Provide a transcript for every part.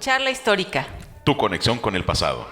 Charla histórica. Tu conexión con el pasado.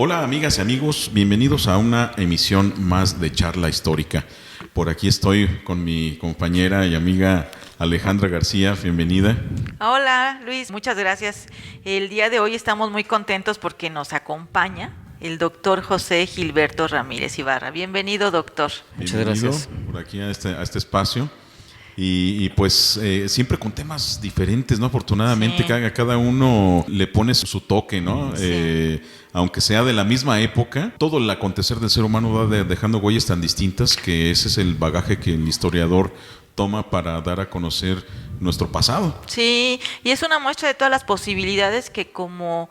Hola amigas y amigos, bienvenidos a una emisión más de Charla Histórica. Por aquí estoy con mi compañera y amiga Alejandra García, bienvenida. Hola Luis, muchas gracias. El día de hoy estamos muy contentos porque nos acompaña el doctor José Gilberto Ramírez Ibarra. Bienvenido, doctor. Muchas gracias. Por aquí a este espacio. Y pues siempre con temas diferentes, ¿no? Afortunadamente sí. Cada uno le pone su toque, ¿no? Sí. Aunque sea de la misma época, todo el acontecer del ser humano va dejando huellas tan distintas que ese es el bagaje que el historiador toma para dar a conocer nuestro pasado. Sí, y es una muestra de todas las posibilidades que como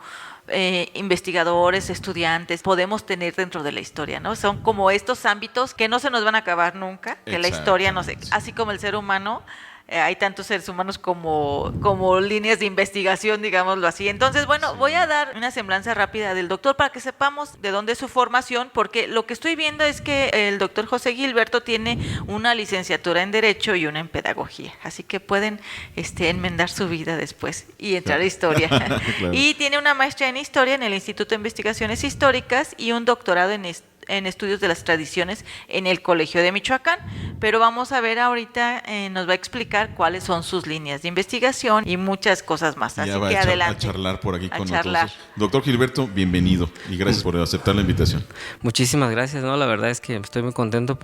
investigadores, estudiantes, podemos tener dentro de la historia, ¿no? Son como estos ámbitos que no se nos van a acabar nunca, que la historia nos, así como el ser humano, hay tantos seres humanos como líneas de investigación, digámoslo así. Entonces, bueno, voy a dar una semblanza rápida del doctor para que sepamos de dónde es su formación, porque lo que estoy viendo es que el doctor José Gilberto tiene una licenciatura en Derecho y una en Pedagogía, así que pueden enmendar su vida después y entrar a Historia. Claro. Y tiene una maestría en Historia en el Instituto de Investigaciones Históricas y un doctorado en Estudios de las Tradiciones en el Colegio de Michoacán, pero vamos a ver ahorita, nos va a explicar cuáles son sus líneas de investigación y muchas cosas más, así que adelante. A charlar por aquí con nosotros. Doctor Gilberto, bienvenido y gracias por aceptar la invitación. Muchísimas gracias, ¿no? La verdad es que estoy muy contento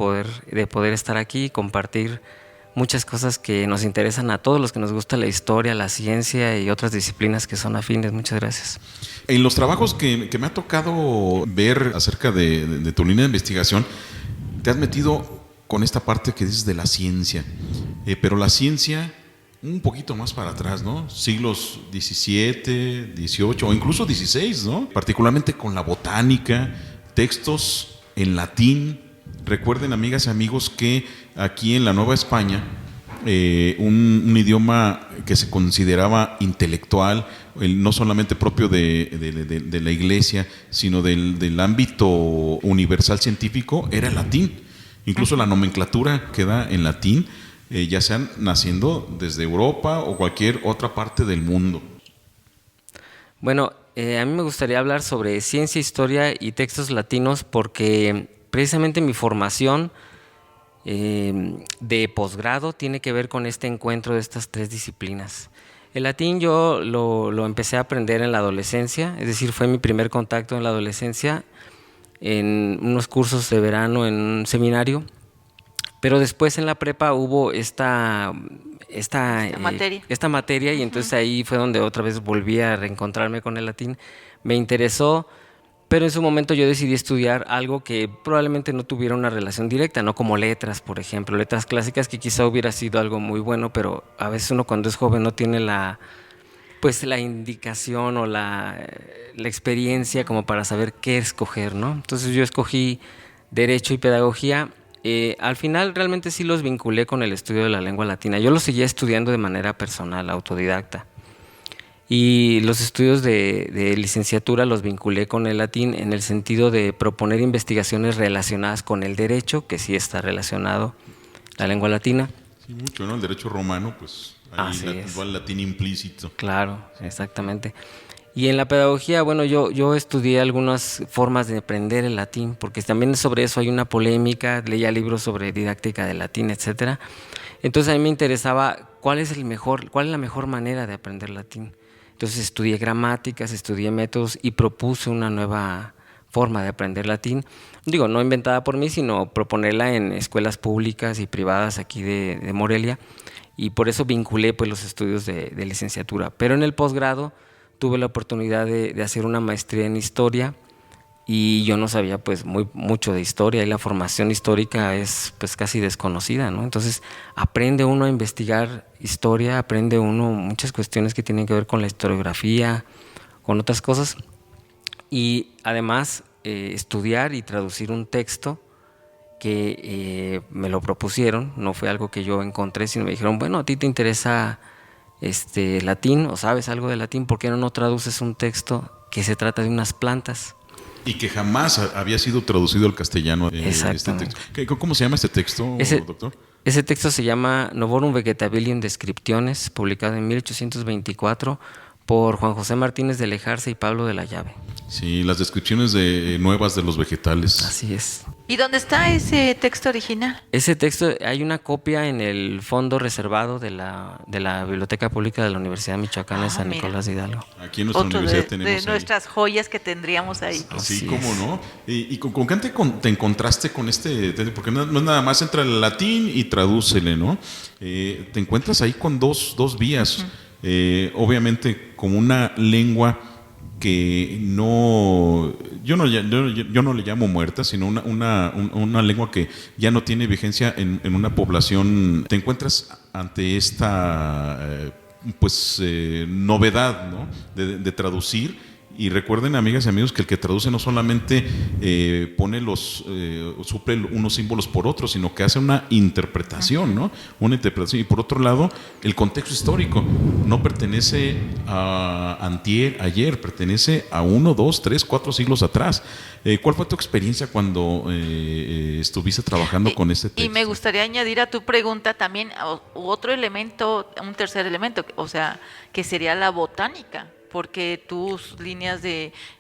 de poder estar aquí y compartir muchas cosas que nos interesan a todos los que nos gusta la historia, la ciencia y otras disciplinas que son afines. Muchas gracias. En los trabajos que me ha tocado ver acerca de tu línea de investigación, te has metido con esta parte que dices de la ciencia, pero la ciencia un poquito más para atrás, ¿no? Siglos XVII, XVIII o incluso XVI, ¿no? Particularmente con la botánica, textos en latín. Recuerden, amigas y amigos, que aquí en la Nueva España, un idioma que se consideraba intelectual, no solamente propio de la iglesia, sino del ámbito universal científico, era el latín. Incluso la nomenclatura queda en latín, ya sean naciendo desde Europa o cualquier otra parte del mundo. Bueno, a mí me gustaría hablar sobre ciencia, historia y textos latinos porque precisamente mi formación de posgrado tiene que ver con este encuentro de estas tres disciplinas. El latín yo lo empecé a aprender en la adolescencia, es decir, fue mi primer contacto en la adolescencia, en unos cursos de verano en un seminario, pero después en la prepa hubo esta materia y entonces ahí fue donde otra vez volví a reencontrarme con el latín. Me interesó, pero en su momento yo decidí estudiar algo que probablemente no tuviera una relación directa, no como letras, por ejemplo, letras clásicas, que quizá hubiera sido algo muy bueno, pero a veces uno cuando es joven no tiene la indicación o la experiencia como para saber qué escoger, ¿no? Entonces yo escogí Derecho y Pedagogía. Al final realmente sí los vinculé con el estudio de la lengua latina. Yo los seguía estudiando de manera personal, autodidacta. Y los estudios de licenciatura los vinculé con el latín en el sentido de proponer investigaciones relacionadas con el derecho, que sí está relacionado la lengua latina. Sí, mucho, ¿no? El derecho romano, pues ahí va el latín implícito. Claro, exactamente. Y en la pedagogía, bueno, yo estudié algunas formas de aprender el latín, porque también sobre eso hay una polémica, leía libros sobre didáctica del latín, etcétera. Entonces a mí me interesaba cuál es la mejor manera de aprender latín. Entonces estudié gramáticas, estudié métodos y propuse una nueva forma de aprender latín. Digo, no inventada por mí, sino proponerla en escuelas públicas y privadas aquí de Morelia, y por eso vinculé pues los estudios de licenciatura. Pero en el posgrado tuve la oportunidad de hacer una maestría en historia y yo no sabía pues mucho de historia y la formación histórica es pues casi desconocida, ¿no? Entonces aprende uno a investigar historia, aprende uno muchas cuestiones que tienen que ver con la historiografía, con otras cosas, y además estudiar y traducir un texto que me lo propusieron, no fue algo que yo encontré, sino me dijeron, bueno, a ti te interesa latín o sabes algo de latín, ¿por qué no traduces un texto que se trata de unas plantas? Y que jamás había sido traducido al castellano. Este texto. ¿Cómo se llama este texto, doctor? Ese texto se llama Novorum Vegetabilium Descriptiones, publicado en 1824 por Juan José Martínez de Lejarza y Pablo de la Llave. Sí, las descripciones nuevas de los vegetales. Así es. ¿Y dónde está ese texto original? Ese texto, hay una copia en el fondo reservado de la Biblioteca Pública de la Universidad Michoacana de San Nicolás de Hidalgo. Aquí en nuestra universidad tenemos de nuestras joyas que tendríamos ahí. Sí, cómo no. ¿Y con qué te encontraste con este? Porque no es nada más entra el latín y tradúcele, ¿no? Te encuentras ahí con dos vías. Obviamente como una lengua que yo no le llamo muerta, sino una lengua que ya no tiene vigencia en una población. Te encuentras ante esta novedad, ¿no? de traducir. Y recuerden, amigas y amigos, que el que traduce no solamente pone suple unos símbolos por otros, sino que hace una interpretación, ¿no? Una interpretación. Y por otro lado, el contexto histórico no pertenece a antier, ayer, pertenece a 1, 2, 3, 4 siglos atrás. ¿Cuál fue tu experiencia cuando estuviste trabajando con este texto? Y me gustaría añadir a tu pregunta también otro elemento, un tercer elemento, o sea, que sería la botánica. Porque tus líneas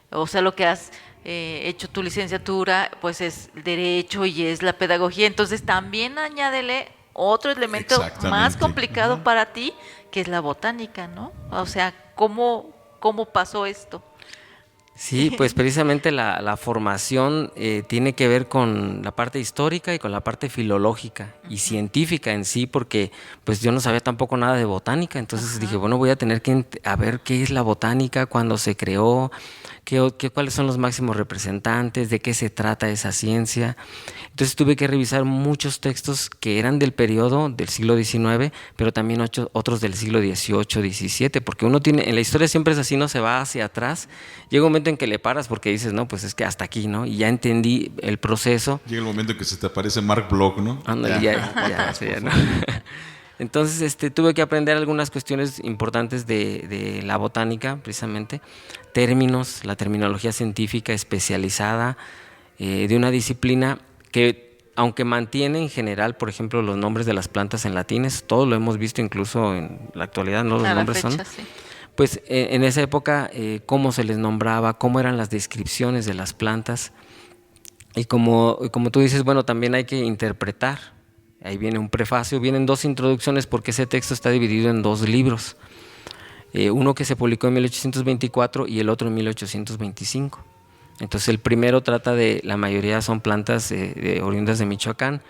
lo que has hecho tu licenciatura, pues es derecho y es la pedagogía. Entonces también añádele otro elemento más complicado para ti, que es la botánica, ¿no? O sea, ¿cómo pasó esto? Sí, pues precisamente la formación tiene que ver con la parte histórica y con la parte filológica y científica en sí, porque pues yo no sabía tampoco nada de botánica, entonces dije, bueno, voy a tener que ver qué es la botánica, cuándo se creó, cuáles son los máximos representantes, de qué se trata esa ciencia. Entonces tuve que revisar muchos textos que eran del periodo del siglo XIX, pero también otros del siglo XVIII, XVII, porque uno tiene, en la historia siempre es así, no se va hacia atrás, llega un momento en que le paras porque dices, no, pues es que hasta aquí, ¿no? Y ya entendí el proceso. Llega el momento en que se te aparece Mark Bloch, ¿no? Ya, ¿no? Entonces tuve que aprender algunas cuestiones importantes de la botánica, precisamente, términos, la terminología científica especializada de una disciplina que, aunque mantiene en general, por ejemplo, los nombres de las plantas en latines, todo lo hemos visto incluso en la actualidad, ¿no? Los nombres son... Sí. Pues en esa época, cómo se les nombraba, cómo eran las descripciones de las plantas. Y como tú dices, bueno, también hay que interpretar. Ahí viene un prefacio, vienen 2 introducciones porque ese texto está dividido en 2 libros. Uno que se publicó en 1824 y el otro en 1825. Entonces el primero trata de, la mayoría son plantas oriundas de Michoacán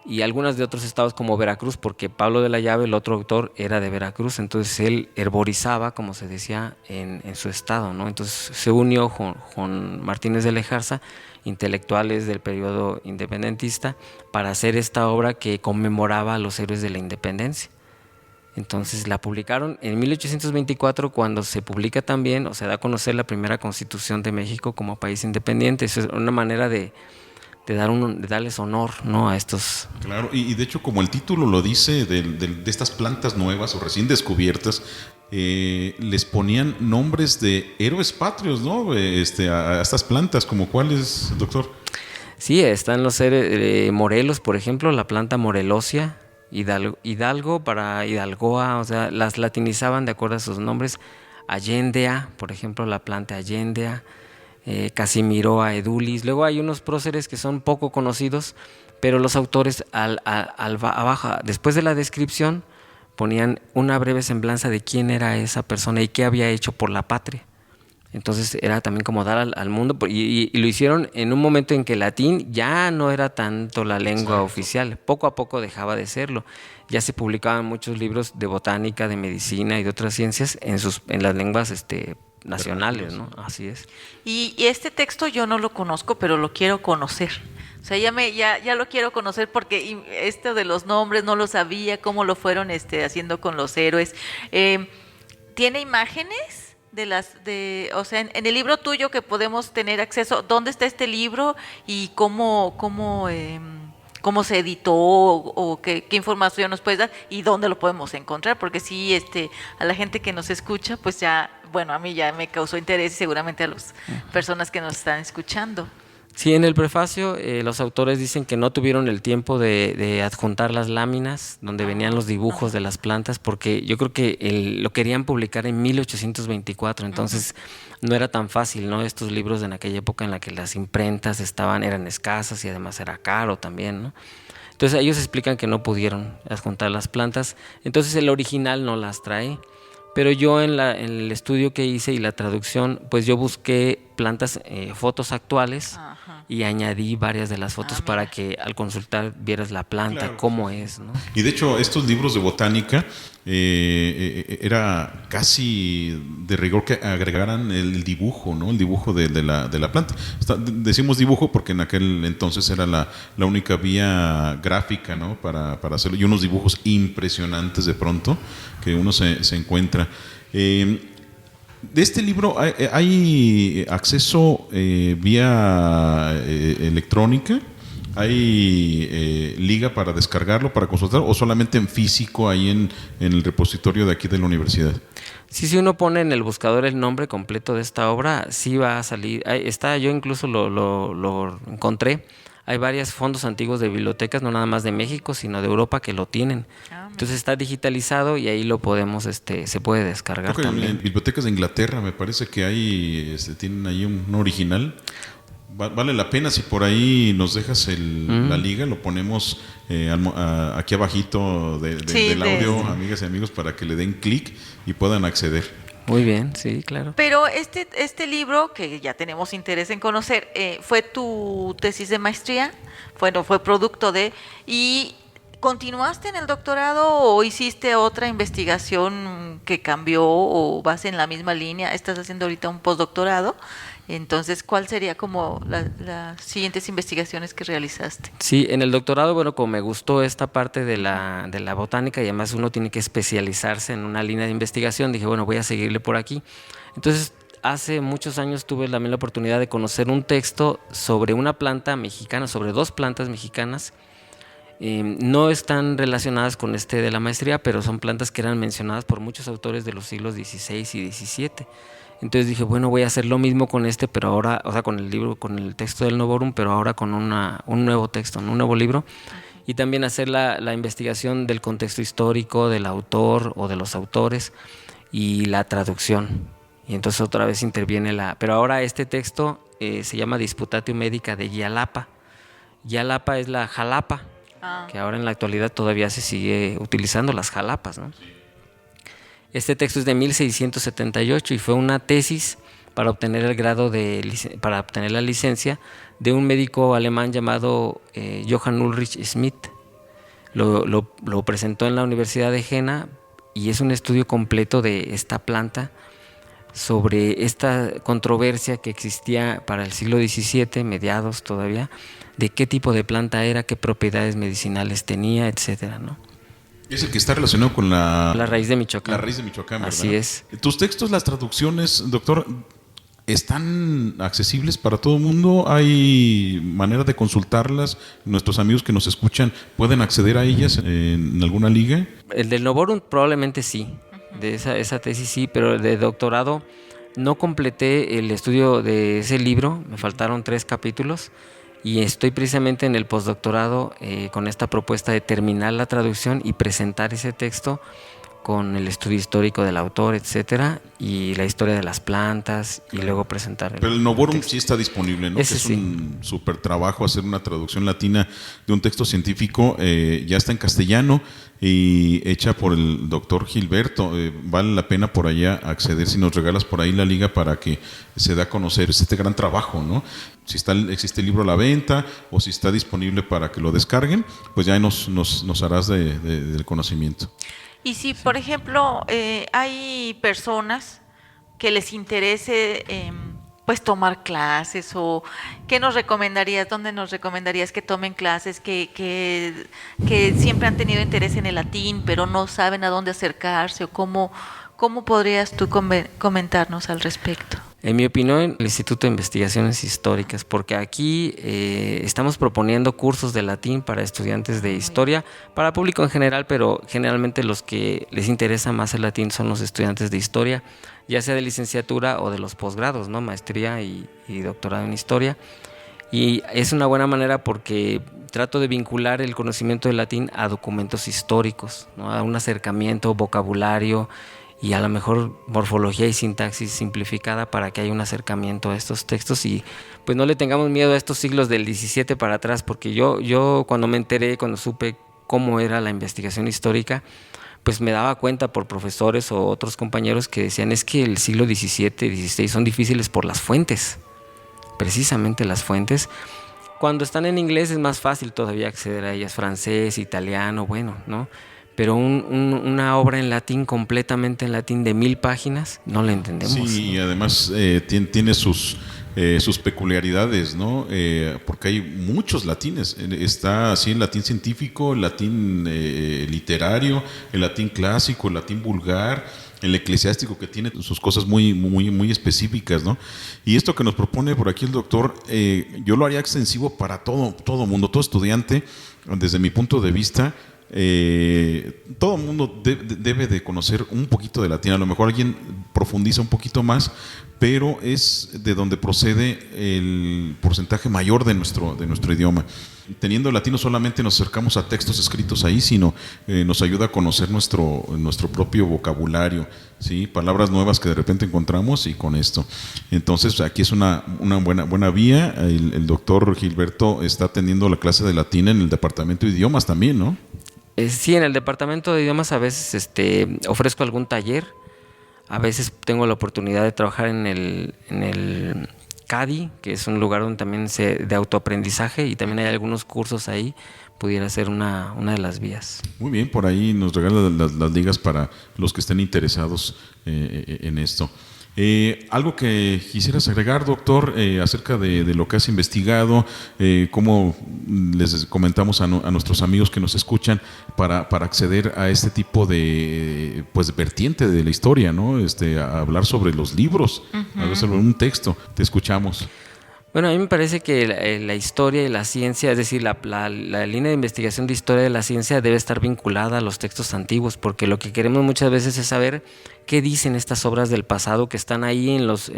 y algunas de otros estados como Veracruz, porque Pablo de la Llave, el otro autor, era de Veracruz, entonces él herborizaba, como se decía, en su estado, ¿no? Entonces se unió con Martínez de Lejarza, intelectuales del periodo independentista, para hacer esta obra que conmemoraba a los héroes de la independencia. Entonces la publicaron en 1824, cuando se publica también, o se da a conocer la primera Constitución de México como país independiente. Eso es una manera de darles honor, ¿no?, a estos. Claro, y de hecho, como el título lo dice, de estas plantas nuevas o recién descubiertas, les ponían nombres de héroes patrios, ¿no? A estas plantas, ¿como cuáles, doctor? Sí, están los Morelos, por ejemplo, la planta morelosia, Hidalgo para Hidalgoa, o sea, las latinizaban de acuerdo a sus nombres. Allendea, por ejemplo, la planta Allendea, Casimiroa edulis. Luego hay unos próceres que son poco conocidos, pero los autores abajo, después de la descripción, ponían una breve semblanza de quién era esa persona y qué había hecho por la patria. Entonces era también como dar al mundo, y lo hicieron en un momento en que el latín ya no era tanto la lengua oficial, poco a poco dejaba de serlo. Ya se publicaban muchos libros de botánica, de medicina y de otras ciencias en las lenguas nacionales, ¿no? Así es. Y este texto yo no lo conozco, pero lo quiero conocer. O sea, ya lo quiero conocer porque esto de los nombres no lo sabía, cómo lo fueron haciendo con los héroes. ¿Tiene imágenes o sea, en el libro tuyo que podemos tener acceso, ¿dónde está este libro y cómo se editó o qué información nos puedes dar y dónde lo podemos encontrar? Porque sí, a la gente que nos escucha, pues ya, bueno, a mí ya me causó interés y seguramente a las personas que nos están escuchando. Sí, en el prefacio los autores dicen que no tuvieron el tiempo de adjuntar las láminas donde venían los dibujos de las plantas, porque yo creo que lo querían publicar en 1824, entonces no era tan fácil, ¿no? Estos libros en aquella época en la que las imprentas eran escasas y además era caro también, ¿no? Entonces ellos explican que no pudieron adjuntar las plantas, entonces el original no las trae. Pero yo en el estudio que hice y la traducción, pues yo busqué plantas, fotos actuales. Ajá. Y añadí varias de las fotos para que al consultar vieras la planta, claro, cómo es, ¿no? Y de hecho estos libros de botánica era casi de rigor que agregaran el dibujo, ¿no? El dibujo de la planta. Decimos dibujo porque en aquel entonces era la única vía gráfica, ¿no? Para hacerlo, y unos dibujos impresionantes de pronto que uno se encuentra. De este libro hay acceso vía electrónica, hay liga para descargarlo, para consultar, o solamente en físico ahí en el repositorio de aquí de la universidad. Sí, si uno pone en el buscador el nombre completo de esta obra, sí va a salir. Yo incluso lo encontré. Hay varios fondos antiguos de bibliotecas, no nada más de México, sino de Europa, que lo tienen. Entonces está digitalizado y ahí lo podemos, se puede descargar. Creo que también. En bibliotecas de Inglaterra me parece que hay, tienen ahí un original. Vale la pena si por ahí nos dejas la liga, lo ponemos aquí abajito del audio, amigas y amigos, para que le den clic y puedan acceder. Muy bien, sí, claro. Pero este libro, que ya tenemos interés en conocer, ¿fue tu tesis de maestría? Bueno, fue producto de... ¿Y continuaste en el doctorado o hiciste otra investigación que cambió o vas en la misma línea? Estás haciendo ahorita un postdoctorado. Entonces, ¿cuál sería como las siguientes investigaciones que realizaste? Sí, en el doctorado, bueno, como me gustó esta parte de la botánica y además uno tiene que especializarse en una línea de investigación, dije, bueno, voy a seguirle por aquí. Entonces, hace muchos años tuve también la oportunidad de conocer un texto sobre una planta mexicana, sobre dos plantas mexicanas. No están relacionadas con de la maestría, pero son plantas que eran mencionadas por muchos autores de los siglos XVI y XVII. Entonces dije, bueno, voy a hacer lo mismo con pero ahora, o sea, con el libro, con el texto del Novorum, pero ahora con un nuevo texto, un nuevo libro. Y también hacer la investigación del contexto histórico, del autor o de los autores y la traducción. Y entonces otra vez interviene pero ahora este texto se llama Disputatio Medica de Yalapa. Yalapa es la jalapa, que ahora en la actualidad todavía se sigue utilizando las jalapas, ¿no? Este texto es de 1678 y fue una tesis para obtener el grado para obtener la licencia de un médico alemán llamado Johann Ulrich Schmidt. Lo presentó en la Universidad de Jena y es un estudio completo de esta planta sobre esta controversia que existía para el siglo XVII, mediados todavía, de qué tipo de planta era, qué propiedades medicinales tenía, etcétera, ¿no? Es el que está relacionado con la raíz de Michoacán. La raíz de Michoacán, ¿verdad? Así es. ¿Tus textos, las traducciones, doctor, están accesibles para todo el mundo? ¿Hay manera de consultarlas? ¿Nuestros amigos que nos escuchan pueden acceder a ellas en alguna liga? El del Novorum probablemente sí, de esa tesis sí, pero el de doctorado no completé el estudio de ese libro, me faltaron 3 capítulos. Y estoy precisamente en el postdoctorado con esta propuesta de terminar la traducción y presentar ese texto con el estudio histórico del autor, etcétera, y la historia de las plantas, y luego presentar Pero el Novorum sí está disponible, ¿no? Ese que es un súper trabajo hacer una traducción latina de un texto científico, ya está en castellano y hecha por el doctor Gilberto. Vale la pena por allá acceder, si nos regalas por ahí la liga para que se dé a conocer este gran trabajo, ¿no? Si existe el libro a la venta o si está disponible para que lo descarguen, pues ya nos harás del conocimiento. Y si, por ejemplo, hay personas que les interese pues tomar clases, o ¿qué nos recomendarías? ¿Dónde nos recomendarías que tomen clases? Que siempre han tenido interés en el latín, pero no saben a dónde acercarse, o cómo ¿Cómo podrías tú comentarnos al respecto? En mi opinión, el Instituto de Investigaciones Históricas, porque aquí estamos proponiendo cursos de latín para estudiantes de historia, para público en general, pero generalmente los que les interesa más el latín son los estudiantes de historia, ya sea de licenciatura o de los posgrados, ¿no? Maestría y doctorado en historia. Y es una buena manera porque trato de vincular el conocimiento del latín a documentos históricos, ¿no? A un acercamiento, vocabulario y a lo mejor morfología y sintaxis simplificada para que haya un acercamiento a estos textos y pues no le tengamos miedo a estos siglos del 17 para atrás, porque yo cuando me enteré, cuando supe cómo era la investigación histórica, pues me daba cuenta por profesores o otros compañeros que decían es que el siglo XVII y XVI son difíciles por las fuentes, precisamente las fuentes. Cuando están en inglés es más fácil todavía acceder a ellas, francés, italiano, bueno, ¿no? Pero una obra en latín, completamente en latín, de 1000 páginas, no la entendemos. Sí, y además tiene sus peculiaridades, ¿no? Porque hay muchos latines. Está así el latín científico, el latín literario, el latín clásico, el latín vulgar, el eclesiástico, que tiene sus cosas muy específicas, ¿no? Y esto que nos propone por aquí el doctor, yo lo haría extensivo para todo mundo, todo estudiante, desde mi punto de vista. Todo el mundo debe de conocer un poquito de latín. A lo mejor alguien profundiza un poquito más, pero es de donde procede el porcentaje mayor de nuestro idioma. Teniendo latín no solamente nos acercamos a textos escritos ahí, sino nos ayuda a conocer nuestro propio vocabulario, ¿sí? Palabras nuevas que de repente encontramos y con esto. Entonces aquí es una buena vía. El doctor Gilberto está atendiendo la clase de latín en el departamento de idiomas también, ¿no? Sí, en el departamento de idiomas a veces ofrezco algún taller, a veces tengo la oportunidad de trabajar en el CADI, que es un lugar donde también de autoaprendizaje y también hay algunos cursos ahí, pudiera ser una de las vías. Muy bien, por ahí nos regalan las ligas para los que estén interesados en esto. Algo que quisieras agregar, doctor, acerca de lo que has investigado, cómo les comentamos a nuestros amigos que nos escuchan para acceder a este tipo de vertiente de la historia, ¿no? A hablar sobre los libros, hablar sobre un texto. Te escuchamos. Bueno, a mí me parece que la historia y la ciencia, es decir, la línea de investigación de historia de la ciencia debe estar vinculada a los textos antiguos, porque lo que queremos muchas veces es saber qué dicen estas obras del pasado que están ahí en los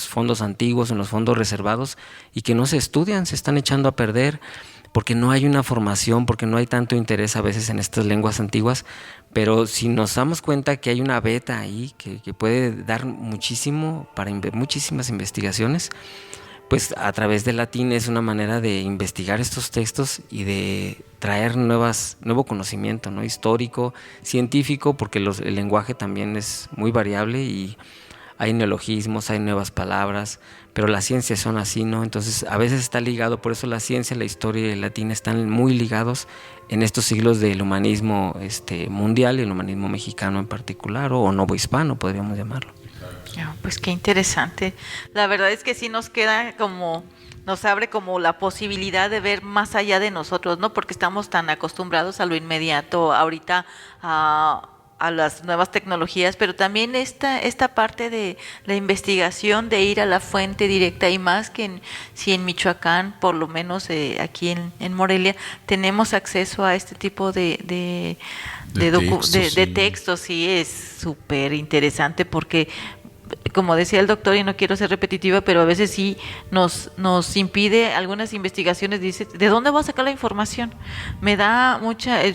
fondos antiguos, en los fondos reservados y que no se estudian, se están echando a perder porque no hay una formación, porque no hay tanto interés a veces en estas lenguas antiguas, pero si nos damos cuenta que hay una beta ahí que puede dar muchísimo para muchísimas investigaciones, pues a través del latín es una manera de investigar estos textos y de traer nuevo conocimiento, ¿no? Histórico, científico, porque el lenguaje también es muy variable y hay neologismos, hay nuevas palabras, pero las ciencias son así, ¿no? Entonces a veces está ligado, por eso la ciencia, la historia y el latín están muy ligados en estos siglos del humanismo mundial y el humanismo mexicano en particular, o novohispano podríamos llamarlo. Pues qué interesante. La verdad es que sí nos abre como la posibilidad de ver más allá de nosotros, ¿no? Porque estamos tan acostumbrados a lo inmediato ahorita, a las nuevas tecnologías, pero también esta parte de la investigación, de ir a la fuente directa, y más que si en Michoacán, por lo menos aquí en Morelia, tenemos acceso a este tipo de textos, sí, es súper interesante porque, como decía el doctor, y no quiero ser repetitiva, pero a veces sí nos impide algunas investigaciones. Dice, ¿de dónde voy a sacar la información? Me da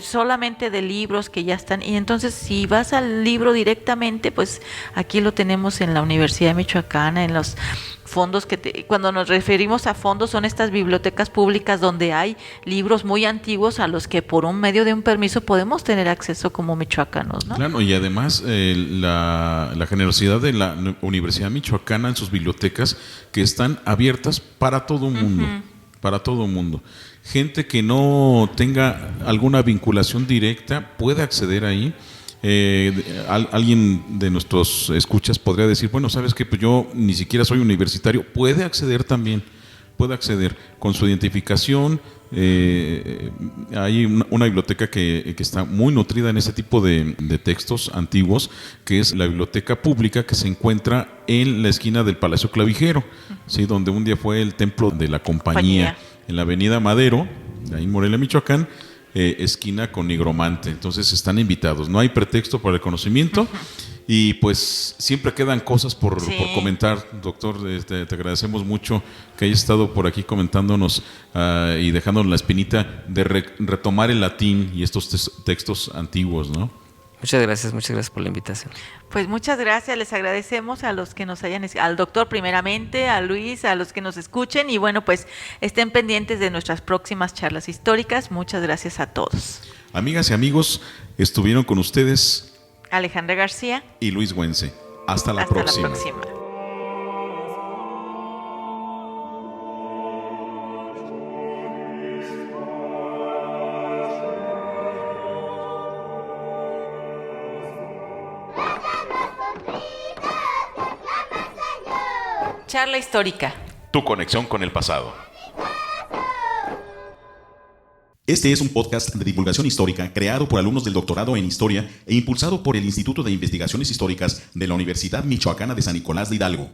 solamente de libros que ya están, y entonces si vas al libro directamente, pues aquí lo tenemos en la Universidad Michoacana, en los fondos cuando nos referimos a fondos, son estas bibliotecas públicas donde hay libros muy antiguos a los que por un medio de un permiso podemos tener acceso como michoacanos, ¿no? Claro, y además la generosidad de la Universidad Michoacana en sus bibliotecas, que están abiertas para todo el mundo, para todo el mundo. Gente que no tenga alguna vinculación directa puede acceder ahí. Alguien de nuestros escuchas podría decir, bueno, sabes que pues yo ni siquiera soy universitario, puede acceder también puede acceder con su identificación. Hay una biblioteca que está muy nutrida en ese tipo de textos antiguos, que es la biblioteca pública que se encuentra en la esquina del Palacio Clavijero, ¿sí? Donde un día fue el templo de la compañía, en la avenida Madero, ahí en Morelia, Michoacán, esquina con Nigromante. Entonces están invitados, no hay pretexto para el conocimiento. Y pues siempre quedan cosas por comentar, doctor. Te agradecemos mucho que hayas estado por aquí comentándonos y dejándonos la espinita de retomar el latín y estos textos antiguos, ¿no? Muchas gracias por la invitación. Pues muchas gracias, les agradecemos a los que nos hayan, al doctor primeramente, a Luis, a los que nos escuchen, y bueno, pues estén pendientes de nuestras próximas charlas históricas. Muchas gracias a todos. Amigas y amigos, estuvieron con ustedes Alejandra García y Luis Güense. Hasta la próxima. Charla histórica. Tu conexión con el pasado. Este es un podcast de divulgación histórica creado por alumnos del doctorado en Historia e impulsado por el Instituto de Investigaciones Históricas de la Universidad Michoacana de San Nicolás de Hidalgo.